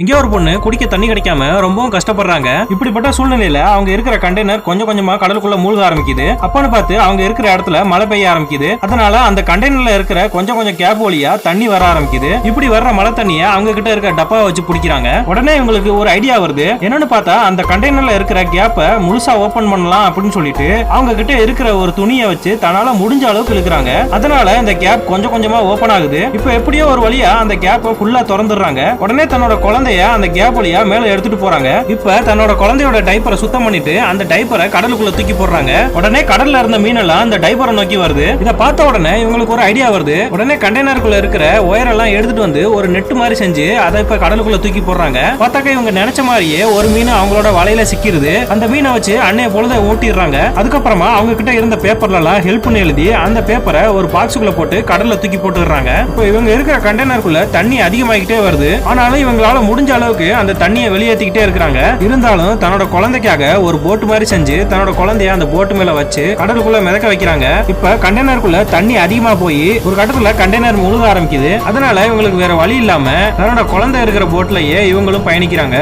இங்க ஒரு பொண்ணு குடிக்க தண்ணி கிடைக்காம ரொம்பவும் கஷ்டப்படுறாங்க. இப்படிப்பட்ட சூழ்நிலையில அவங்க இருக்கிற கண்டெய்னர் கொஞ்சம் கொஞ்சமா கடலுக்குள்ள மூழ்க ஆரம்பிக்குது. அப்பன்னு பார்த்து அவங்க இருக்கிற இடத்துல மழை பெய்ய ஆரம்பிக்குது. அதனால அந்த கண்டெய்னர்ல இருக்கிற கொஞ்சம் கொஞ்சம் கேப் வழியா தண்ணி வர ஆரம்பிக்குது. இப்படி வர்ற மழை தண்ணியை அவங்க கிட்ட இருக்க டப்பாவை வச்சு பிடிக்கிறாங்க. உடனே இவங்களுக்கு ஒரு ஐடியா வருது. என்னன்னு பார்த்தா அந்த கண்டெய்னர்ல இருக்கிற கேப்பை முழுசா ஓபன் பண்ணலாம் அப்படின்னு சொல்லிட்டு அவங்க கிட்ட இருக்கிற ஒரு துணியை வச்சு தன்னால முடிஞ்ச அளவுக்கு இழுக்கிறாங்க. அதனால இந்த கேப் கொஞ்சம் கொஞ்சமா ஓபன் ஆகுது. இப்ப எப்படியோ ஒரு வழியா அந்த கேப்பை ஃபுல்லா திறந்துடுறாங்க. உடனே தன்னோட குழந்தைய அந்த கேப் வழியா மேல எடுத்துட்டு போறாங்க. இப்ப தன்னோட குழந்தையோட டைப்பரை சுத்தம் பண்ணிட்டு அந்த டைப்பரை கடலுக்குள்ள தூக்கி போடுறாங்க. உடனே கடல்ல இருந்த மீனெல்லாம் அந்த டைப்பரை நோக்கி வருது. இத பார்த்த உடனே இவங்களுக்கு ஒரு ஐடியா வருது. உடனே கண்டெய்னருக்குள்ள இருக்கிற ஒயர் எல்லாம் எடுத்துட்டு வந்து ஒரு நெட் மாதிரி செஞ்சு அதை இப்ப கடலுக்குள்ள தூக்கி போடுறாங்க. பார்த்தாக்க இவங்க நினைச்ச மாதிரியே ஒரு மீன் அவங்களோட வலையில சிக்கிருது. அந்த மீனை வச்சு அன்னைய பொழுத ஓட்டிடுறாங்க. அதுக்கப்புறமா அவங்க கிட்ட இருந்த பேப்பர்ல எல்லாம் ஹெல்ப் பண்ணி எழுதி அந்த பேப்பரை ஒரு பாக்ஸுக்குள்ள போட்டு கடல்ல தூக்கி போட்டுறாங்க. இப்போ இவங்க இருக்கிற கண்டெய்னருக்குள்ள தண்ணி அதிகமாகிட்டே வருது. ஆனாலும் இவங்களால முடிஞ்ச அளவுக்கு அந்த தண்ணியை வெளியேற்றிக்கிட்டே இருக்காங்க. இருந்தாலும் தன்னோட குழந்தைக்காக ஒரு போட் மாதிரி செஞ்சு தன்னோட குழந்தைய அந்த போட்டு மேல வச்சு கடலுக்குள்ள மிதக்க வைக்கிறாங்க. இப்ப கண்டெய்னருக்குள்ள தண்ணி அதிகமா போய் ஒரு கட்டத்துல கண்டெய்னர் முழுக ஆரம்பிக்குது. அதனால இவங்களுக்கு வேற வழி இல்லாம தன்னோட குழந்தை இருக்கிற போட்லயே இவங்களும் பயணிக்கிறாங்க.